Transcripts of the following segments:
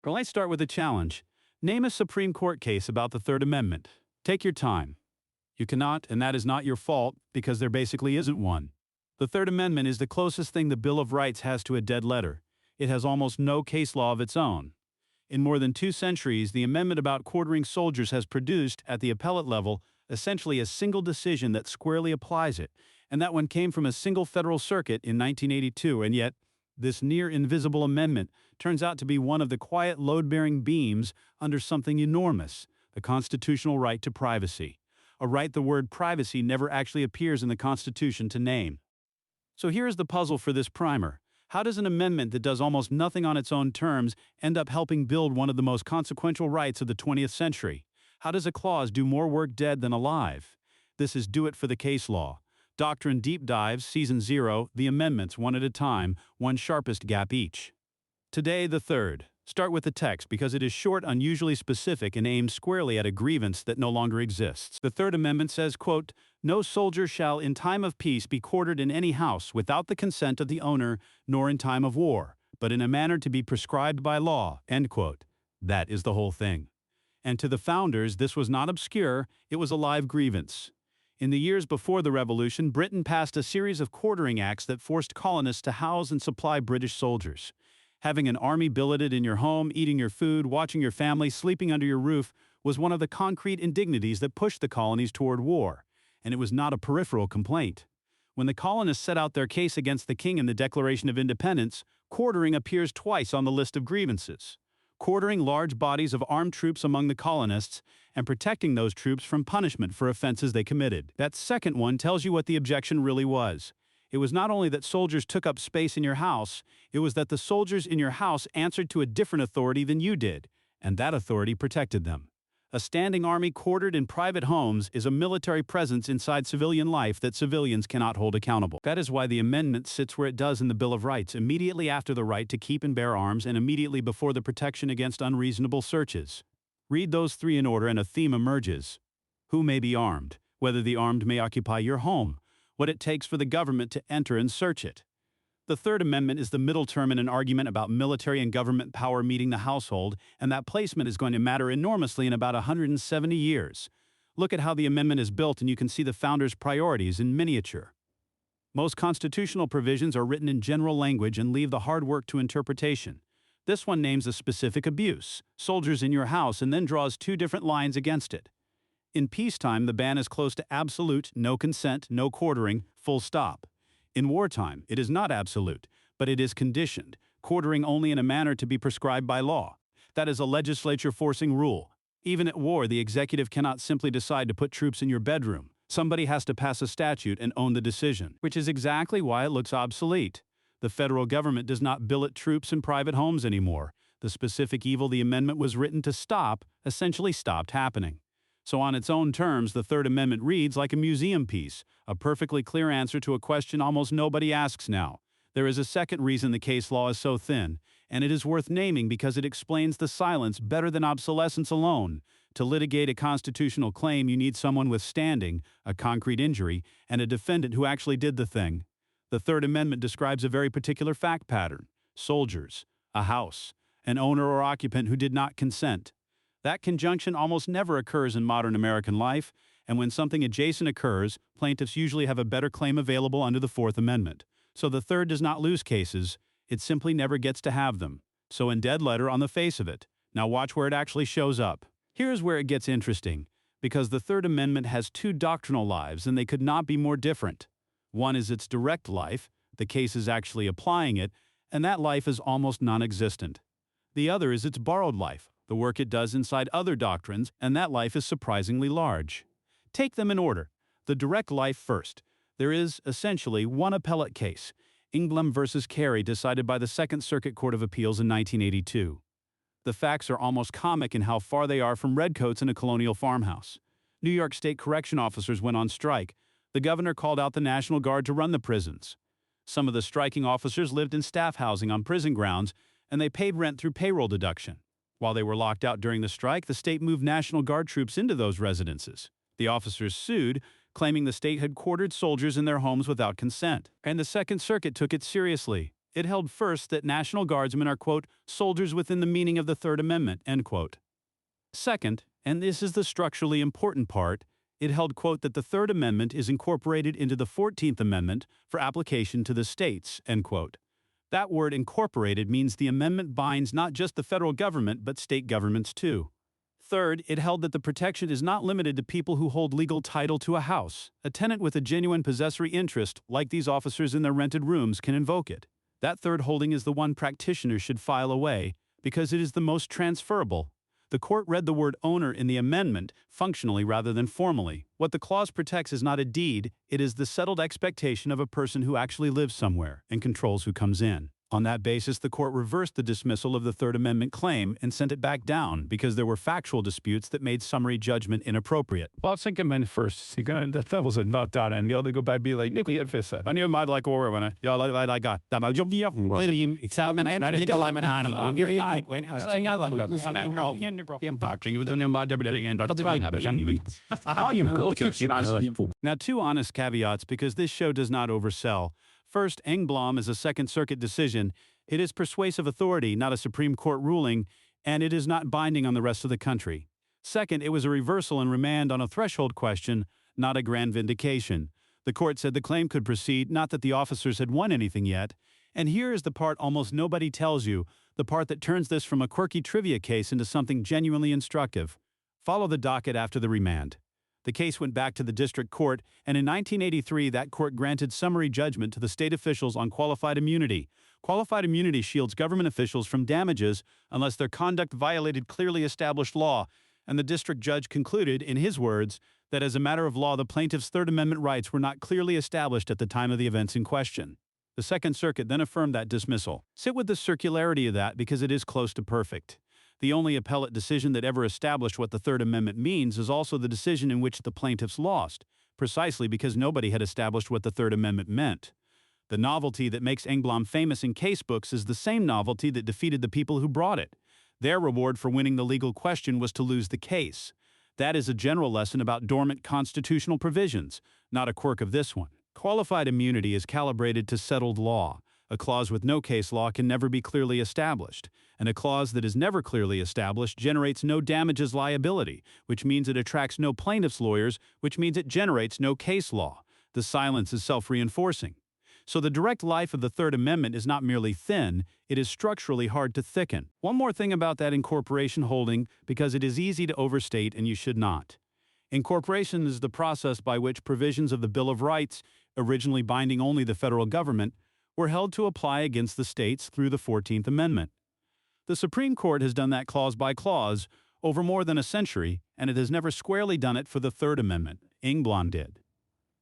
Well, let's start with a challenge. Name a Supreme Court case about the Third Amendment. Take your time. You cannot, and that is not your fault, because there basically isn't one. The Third Amendment is the closest thing the Bill of Rights has to a dead letter. It has almost no case law of its own. In more than 2 centuries, the amendment about quartering soldiers has produced, at the appellate level, essentially a single decision that squarely applies it, and that one came from a single federal circuit in 1982, and yet, this near-invisible amendment turns out to be one of the quiet load-bearing beams under something enormous, the constitutional right to privacy. A right the word privacy never actually appears in the Constitution to name. So here is the puzzle for this primer. How does an amendment that does almost nothing on its own terms end up helping build one of the most consequential rights of the 20th century? How does a clause do more work dead than alive? This is Do It for the Case Law. Doctrine Deep Dives, Season 0, the amendments one at a time, one sharpest gap each. Today, the third. Start with the text because it is short, unusually specific, and aimed squarely at a grievance that no longer exists. The Third Amendment says, quote, "No soldier shall in time of peace be quartered in any house without the consent of the owner, nor in time of war, but in a manner to be prescribed by law," end quote. That is the whole thing. And to the founders, this was not obscure, it was a live grievance. In the years before the Revolution, Britain passed a series of quartering acts that forced colonists to house and supply British soldiers. Having an army billeted in your home, eating your food, watching your family, sleeping under your roof was one of the concrete indignities that pushed the colonies toward war, and it was not a peripheral complaint. When the colonists set out their case against the king in the Declaration of Independence, quartering appears twice on the list of grievances. Quartering large bodies of armed troops among the colonists and protecting those troops from punishment for offenses they committed. That second one tells you what the objection really was. It was not only that soldiers took up space in your house, it was that the soldiers in your house answered to a different authority than you did, and that authority protected them. A standing army quartered in private homes is a military presence inside civilian life that civilians cannot hold accountable. That is why the amendment sits where it does in the Bill of Rights, immediately after the right to keep and bear arms and immediately before the protection against unreasonable searches. Read those 3 in order and a theme emerges. Who may be armed? Whether the armed may occupy your home? What it takes for the government to enter and search it? The Third Amendment is the middle term in an argument about military and government power meeting the household, and that placement is going to matter enormously in about 170 years. Look at how the amendment is built and you can see the founders' priorities in miniature. Most constitutional provisions are written in general language and leave the hard work to interpretation. This one names a specific abuse, soldiers in your house, and then draws 2 different lines against it. In peacetime, the ban is close to absolute, no consent, no quartering, full stop. In wartime, it is not absolute, but it is conditioned, quartering only in a manner to be prescribed by law. That is a legislature-forcing rule. Even at war, the executive cannot simply decide to put troops in your bedroom. Somebody has to pass a statute and own the decision, which is exactly why it looks obsolete. The federal government does not billet troops in private homes anymore. The specific evil the amendment was written to stop essentially stopped happening. So on its own terms, the Third Amendment reads like a museum piece, a perfectly clear answer to a question almost nobody asks now. There is a second reason the case law is so thin, and it is worth naming because it explains the silence better than obsolescence alone. To litigate a constitutional claim, you need someone with standing, a concrete injury, and a defendant who actually did the thing. The Third Amendment describes a very particular fact pattern: soldiers, a house, an owner or occupant who did not consent. That conjunction almost never occurs in modern American life, and when something adjacent occurs, plaintiffs usually have a better claim available under the Fourth Amendment. So the Third does not lose cases, it simply never gets to have them. So in dead letter on the face of it. Now watch where it actually shows up. Here's where it gets interesting, because the Third Amendment has 2 doctrinal lives and they could not be more different. One is its direct life, the case is actually applying it, and that life is almost non-existent. The other is its borrowed life, the work it does inside other doctrines, and that life is surprisingly large. Take them in order. The direct life first. There is, essentially, one appellate case, Engblom versus Carey, decided by the Second Circuit Court of Appeals in 1982. The facts are almost comic in how far they are from redcoats in a colonial farmhouse. New York State correction officers went on strike. The governor called out the National Guard to run the prisons. Some of the striking officers lived in staff housing on prison grounds, and they paid rent through payroll deduction. While they were locked out during the strike, the state moved National Guard troops into those residences. The officers sued, claiming the state had quartered soldiers in their homes without consent, and the Second Circuit took it seriously. It held first that National Guardsmen are, quote, soldiers within the meaning of the Third Amendment, end quote. Second, and this is the structurally important part, it held, quote, that the Third Amendment is incorporated into the 14th Amendment for application to the states, end quote. That word incorporated means the amendment binds not just the federal government but state governments too. Third, it held that the protection is not limited to people who hold legal title to a house. A tenant with a genuine possessory interest, like these officers in their rented rooms, can invoke it. That third holding is the one practitioners should file away, because it is the most transferable. The court read the word owner in the amendment functionally rather than formally. What the clause protects is not a deed, it is the settled expectation of a person who actually lives somewhere and controls who comes in. On that basis, the court reversed the dismissal of the Third Amendment claim and sent it back down because there were factual disputes that made summary judgment inappropriate. Well, I was thinking when first, that was not done, and the other go back be like, nuclear fissa. And you might like over when I like that. Now, two honest caveats because this show does not oversell. First, Engblom is a Second Circuit decision. It is persuasive authority, not a Supreme Court ruling, and it is not binding on the rest of the country. Second, it was a reversal and remand on a threshold question, not a grand vindication. The court said the claim could proceed, not that the officers had won anything yet. And here is the part almost nobody tells you, the part that turns this from a quirky trivia case into something genuinely instructive. Follow the docket after the remand. The case went back to the district court, and in 1983 that court granted summary judgment to the state officials on qualified immunity. Qualified immunity shields government officials from damages unless their conduct violated clearly established law, and the district judge concluded, in his words, that as a matter of law the plaintiff's Third Amendment rights were not clearly established at the time of the events in question. The Second Circuit then affirmed that dismissal. Sit with the circularity of that because it is close to perfect. The only appellate decision that ever established what the Third Amendment means is also the decision in which the plaintiffs lost, precisely because nobody had established what the Third Amendment meant. The novelty that makes Engblom famous in casebooks is the same novelty that defeated the people who brought it. Their reward for winning the legal question was to lose the case. That is a general lesson about dormant constitutional provisions, not a quirk of this one. Qualified immunity is calibrated to settled law. A clause with no case law can never be clearly established, and a clause that is never clearly established generates no damages liability, which means it attracts no plaintiff's lawyers, which means it generates no case law. The silence is self-reinforcing. So the direct life of the Third Amendment is not merely thin, it is structurally hard to thicken. One more thing about that incorporation holding, because it is easy to overstate and you should not. Incorporation is the process by which provisions of the Bill of Rights, originally binding only the federal government, were held to apply against the states through the 14th Amendment. The Supreme Court has done that clause by clause over more than a century, and it has never squarely done it for the Third Amendment. Engblom did.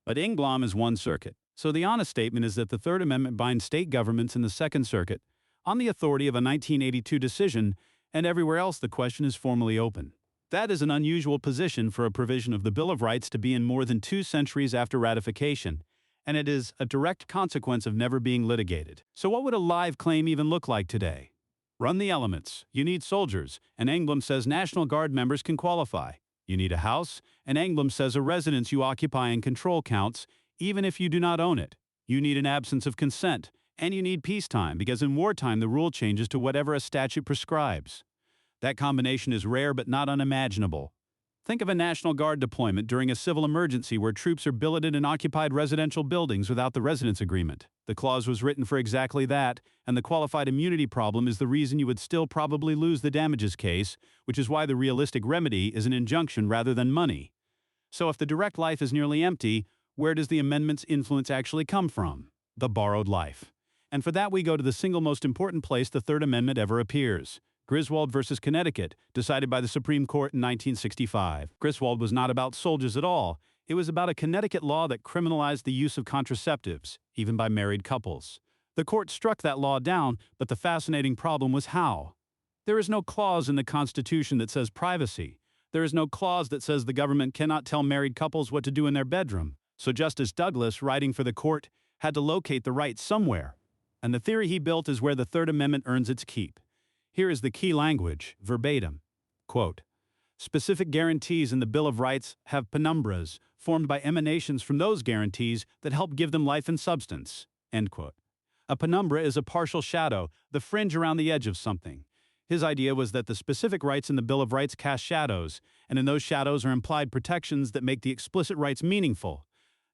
But Engblom is one circuit, so the honest statement is that the Third Amendment binds state governments in the Second Circuit on the authority of a 1982 decision, and everywhere else the question is formally open. That is an unusual position for a provision of the Bill of Rights to be in more than 2 centuries after ratification, and it is a direct consequence of never being litigated. So what would a live claim even look like today? Run the elements. You need soldiers, and Engblom says National Guard members can qualify. You need a house, and Engblom says a residence you occupy and control counts, even if you do not own it. You need an absence of consent, and you need peacetime, because in wartime the rule changes to whatever a statute prescribes. That combination is rare but not unimaginable. Think of a National Guard deployment during a civil emergency where troops are billeted in occupied residential buildings without the residence agreement. The clause was written for exactly that, and the qualified immunity problem is the reason you would still probably lose the damages case, which is why the realistic remedy is an injunction rather than money. So if the direct life is nearly empty, where does the amendment's influence actually come from? The borrowed life. And for that we go to the single most important place the Third Amendment ever appears. Griswold versus Connecticut, decided by the Supreme Court in 1965. Griswold was not about soldiers at all. It was about a Connecticut law that criminalized the use of contraceptives, even by married couples. The court struck that law down, but the fascinating problem was how. There is no clause in the Constitution that says privacy. There is no clause that says the government cannot tell married couples what to do in their bedroom. So Justice Douglas, writing for the court, had to locate the right somewhere. And the theory he built is where the Third Amendment earns its keep. Here is the key language, verbatim. Quote, specific guarantees in the Bill of Rights have penumbras, formed by emanations from those guarantees that help give them life and substance. End quote. A penumbra is a partial shadow, the fringe around the edge of something. His idea was that the specific rights in the Bill of Rights cast shadows, and in those shadows are implied protections that make the explicit rights meaningful.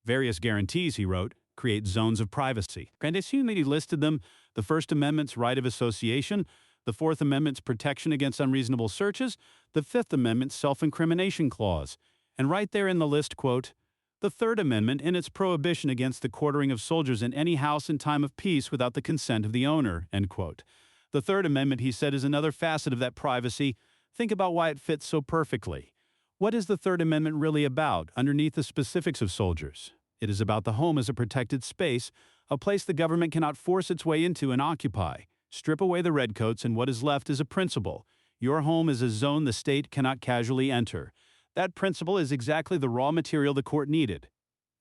Various guarantees, he wrote, create zones of privacy. And as he listed them, the First Amendment's right of association, the Fourth Amendment's protection against unreasonable searches, the Fifth Amendment's self-incrimination clause. And right there in the list, quote, the Third Amendment in its prohibition against the quartering of soldiers in any house in time of peace without the consent of the owner, end quote. The Third Amendment, he said, is another facet of that privacy. Think about why it fits so perfectly. What is the Third Amendment really about, underneath the specifics of soldiers? It is about the home as a protected space, a place the government cannot force its way into and occupy. Strip away the redcoats and what is left is a principle. Your home is a zone the state cannot casually enter. That principle is exactly the raw material the court needed.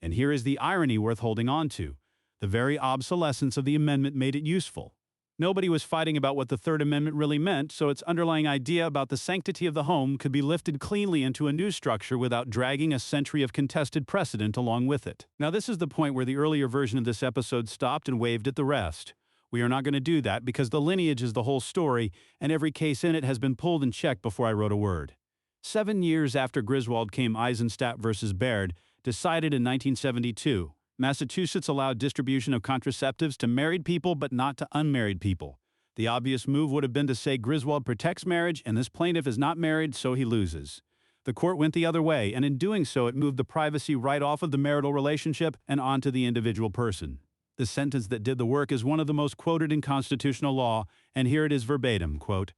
And here is the irony worth holding on to. The very obsolescence of the amendment made it useful. Nobody was fighting about what the Third Amendment really meant, so its underlying idea about the sanctity of the home could be lifted cleanly into a new structure without dragging a century of contested precedent along with it. Now, this is the point where the earlier version of this episode stopped and waved at the rest. We are not going to do that because the lineage is the whole story, and every case in it has been pulled and checked before I wrote a word. 7 years after Griswold came Eisenstadt versus Baird, decided in 1972. Massachusetts allowed distribution of contraceptives to married people but not to unmarried people. The obvious move would have been to say Griswold protects marriage and this plaintiff is not married, so he loses. The court went the other way, and in doing so it moved the privacy right off of the marital relationship and onto the individual person. The sentence that did the work is one of the most quoted in constitutional law, and here it is verbatim, quote,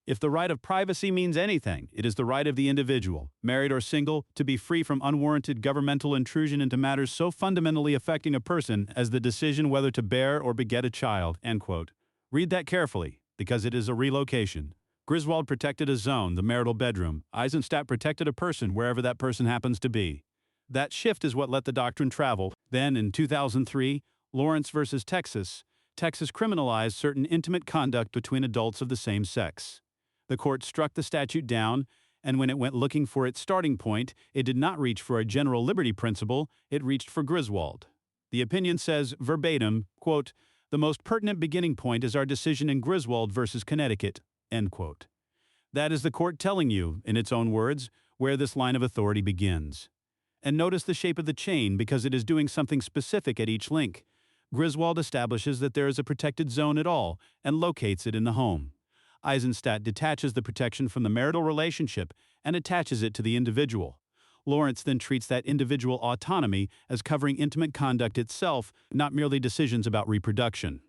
if the right of privacy means anything, it is the right of the individual, married or single, to be free from unwarranted governmental intrusion into matters so fundamentally affecting a person as the decision whether to bear or beget a child, end quote. Read that carefully, because it is a relocation. Griswold protected a zone, the marital bedroom. Eisenstadt protected a person, wherever that person happens to be. That shift is what let the doctrine travel. Then, in 2003, Lawrence versus Texas criminalized certain intimate conduct between adults of the same sex. The court struck the statute down, and when it went looking for its starting point, it did not reach for a general liberty principle, it reached for Griswold. The opinion says, verbatim, quote, the most pertinent beginning point is our decision in Griswold versus Connecticut, end quote. That is the court telling you, in its own words, where this line of authority begins. And notice the shape of the chain because it is doing something specific at each link. Griswold establishes that there is a protected zone at all and locates it in the home. Eisenstadt detaches the protection from the marital relationship and attaches it to the individual. Lawrence then treats that individual autonomy as covering intimate conduct itself, not merely decisions about reproduction.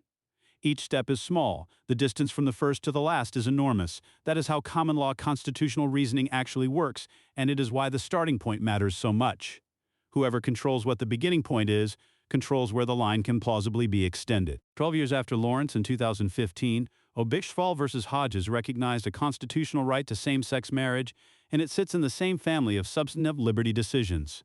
Each step is small. The distance from the first to the last is enormous. That is how common law constitutional reasoning actually works, and it is why the starting point matters so much. Whoever controls what the beginning point is, controls where the line can plausibly be extended. 12 years after Lawrence, in 2015, Obichval versus Hodges recognized a constitutional right to same-sex marriage, and it sits in the same family of substantive liberty decisions.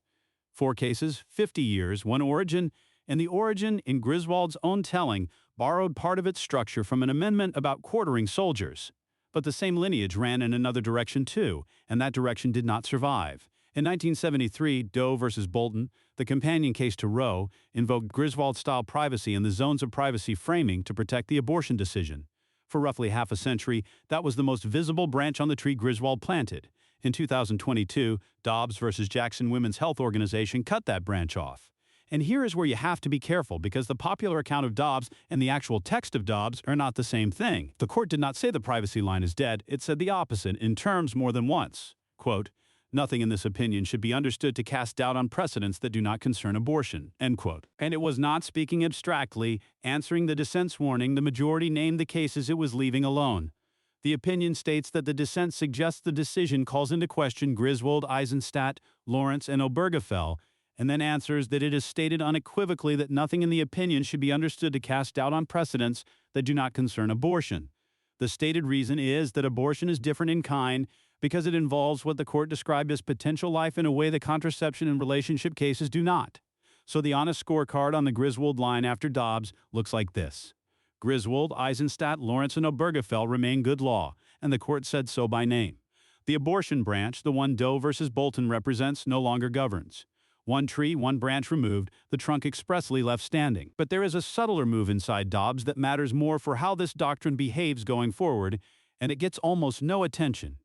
4 cases, 50 years, one origin, and the origin, in Griswold's own telling, borrowed part of its structure from an amendment about quartering soldiers. But the same lineage ran in another direction too, and that direction did not survive. In 1973, Doe versus Bolton, the companion case to Roe, invoked Griswold-style privacy and the zones of privacy framing to protect the abortion decision. For roughly half a century, that was the most visible branch on the tree Griswold planted. In 2022, Dobbs versus Jackson Women's Health Organization cut that branch off. And here is where you have to be careful because the popular account of Dobbs and the actual text of Dobbs are not the same thing. The court did not say the privacy line is dead, it said the opposite in terms more than once. Quote, nothing in this opinion should be understood to cast doubt on precedents that do not concern abortion, end quote. And it was not speaking abstractly, answering the dissent's warning, the majority named the cases it was leaving alone. The opinion states that the dissent suggests the decision calls into question Griswold, Eisenstadt, Lawrence, and Obergefell, and then answers that it is stated unequivocally that nothing in the opinion should be understood to cast doubt on precedents that do not concern abortion. The stated reason is that abortion is different in kind because it involves what the court described as potential life in a way that contraception and relationship cases do not. So the honest scorecard on the Griswold line after Dobbs looks like this. Griswold, Eisenstadt, Lawrence, and Obergefell remain good law, and the court said so by name. The abortion branch, the one Doe versus Bolton represents, no longer governs. One tree, one branch removed, the trunk expressly left standing. But there is a subtler move inside Dobbs that matters more for how this doctrine behaves going forward, and it gets almost no attention.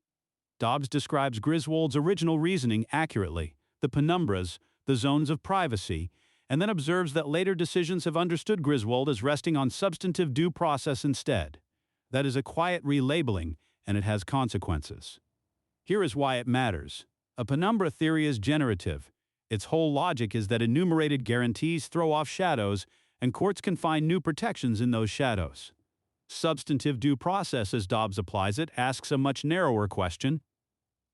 Dobbs describes Griswold's original reasoning accurately, the penumbras, the zones of privacy, and then observes that later decisions have understood Griswold as resting on substantive due process instead. That is a quiet relabeling, and it has consequences. Here is why it matters. A penumbra theory is generative. Its whole logic is that enumerated guarantees throw off shadows, and courts can find new protections in those shadows. Substantive due process, as Dobbs applies it, asks a much narrower question.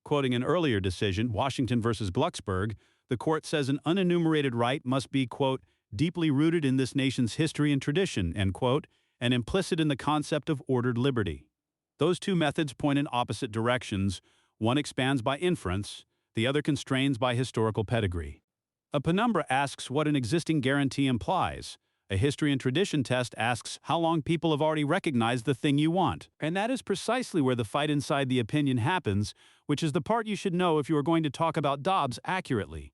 Quoting an earlier decision, Washington versus Glucksberg, the court says an unenumerated right must be, quote, deeply rooted in this nation's history and tradition, end quote, and implicit in the concept of ordered liberty. Those two methods point in opposite directions. One expands by inference, the other constrains by historical pedigree. A penumbra asks what an existing guarantee implies. A history and tradition test asks how long people have already recognized the thing you want. And that is precisely where the fight inside the opinion happens, which is the part you should know if you are going to talk about Dobbs accurately.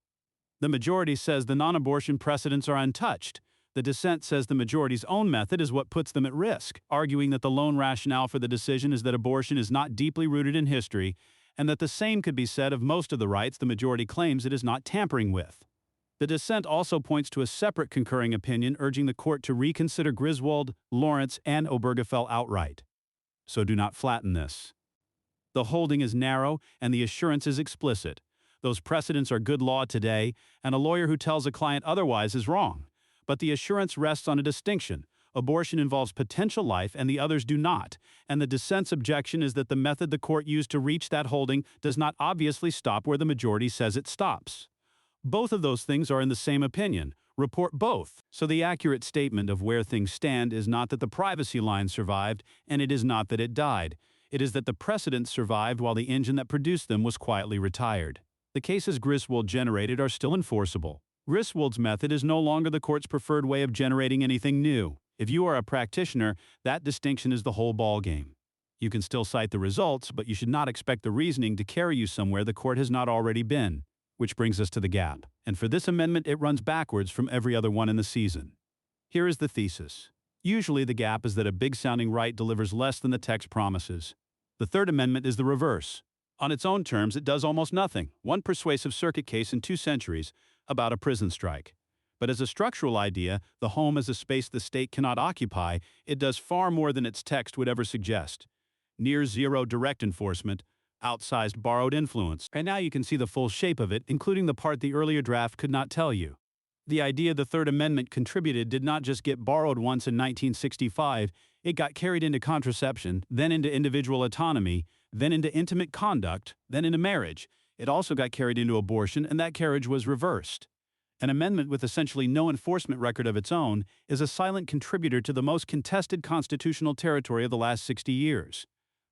The majority says the non-abortion precedents are untouched. The dissent says the majority's own method is what puts them at risk, arguing that the lone rationale for the decision is that abortion is not deeply rooted in history, and that the same could be said of most of the rights the majority claims it is not tampering with. The dissent also points to a separate concurring opinion urging the court to reconsider Griswold, Lawrence, and Obergefell outright. So do not flatten this. The holding is narrow, and the assurance is explicit. Those precedents are good law today, and a lawyer who tells a client otherwise is wrong. But the assurance rests on a distinction. Abortion involves potential life and the others do not, and the dissent's objection is that the method the court used to reach that holding does not obviously stop where the majority says it stops. Both of those things are in the same opinion. Report both. So the accurate statement of where things stand is not that the privacy line survived, and it is not that it died. It is that the precedents survived while the engine that produced them was quietly retired. The cases Griswold generated are still enforceable. Griswold's method is no longer the court's preferred way of generating anything new. If you are a practitioner, that distinction is the whole ballgame. You can still cite the results, but you should not expect the reasoning to carry you somewhere the court has not already been. Which brings us to the gap. And for this amendment, it runs backwards from every other one in the season. Here is the thesis. Usually the gap is that a big-sounding right delivers less than the text promises. The Third Amendment is the reverse. On its own terms, it does almost nothing. One persuasive circuit case in 2 centuries about a prison strike. But as a structural idea, the home as a space the state cannot occupy, it does far more than its text would ever suggest. Near zero direct enforcement, outsized borrowed influence, and now you can see the full shape of it, including the part the earlier draft could not tell you. The idea the Third Amendment contributed did not just get borrowed once in 1965, it got carried into contraception, then into individual autonomy, then into intimate conduct, then into marriage. It also got carried into abortion, and that carriage was reversed. An amendment with essentially no enforcement record of its own is a silent contributor to the most contested constitutional territory of the last 60 years.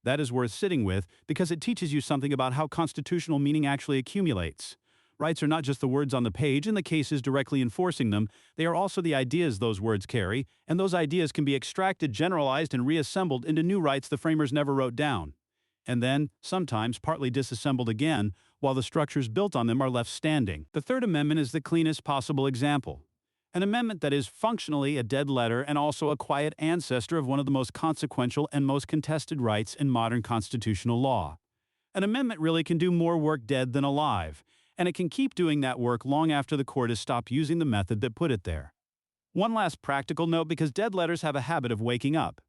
That is worth sitting with because it teaches you something about how constitutional meaning actually accumulates. Rights are not just the words on the page and the cases directly enforcing them, they are also the ideas those words carry, and those ideas can be extracted, generalized, and reassembled into new rights the framers never wrote down. And then, sometimes, partly disassembled again, while the structures built on them are left standing. The Third Amendment is the cleanest possible example. An amendment that is functionally a dead letter and also a quiet ancestor of one of the most consequential and most contested rights in modern constitutional law. An amendment really can do more work dead than alive, and it can keep doing that work long after the court has stopped using the method that put it there. One last practical note because dead letters have a habit of waking up.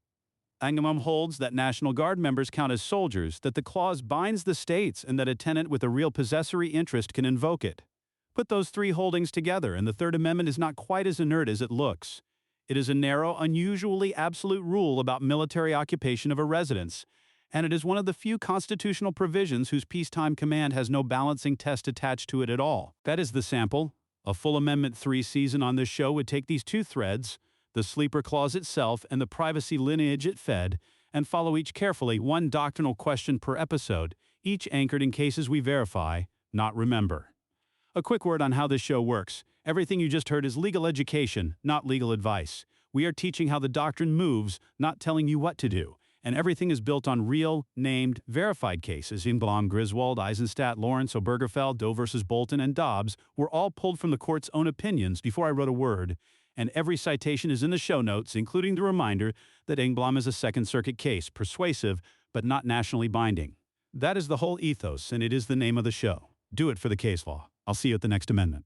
Engblom holds that National Guard members count as soldiers, that the clause binds the states, and that a tenant with a real possessory interest can invoke it. Put those 3 holdings together, and the Third Amendment is not quite as inert as it looks. It is a narrow, unusually absolute rule about military occupation of a residence, and it is one of the few constitutional provisions whose peacetime command has no balancing test attached to it at all. That is the sample. A full Amendment 3 season on this show would take these 2 threads, the sleeper clause itself and the privacy lineage it fed, and follow each carefully, one doctrinal question per episode, each anchored in cases we verify, not remember. A quick word on how this show works. Everything you just heard is legal education, not legal advice. We are teaching how the doctrine moves, not telling you what to do. And everything is built on real, named, verified cases. Engblom, Griswold, Eisenstadt, Lawrence, Obergefell, Doe versus Bolton, and Dobbs were all pulled from the court's own opinions before I wrote a word, and every citation is in the show notes, including the reminder that Engblom is a Second Circuit case, persuasive, but not nationally binding. That is the whole ethos, and it is the name of the show. Do it for the case law. I'll see you at the next amendment.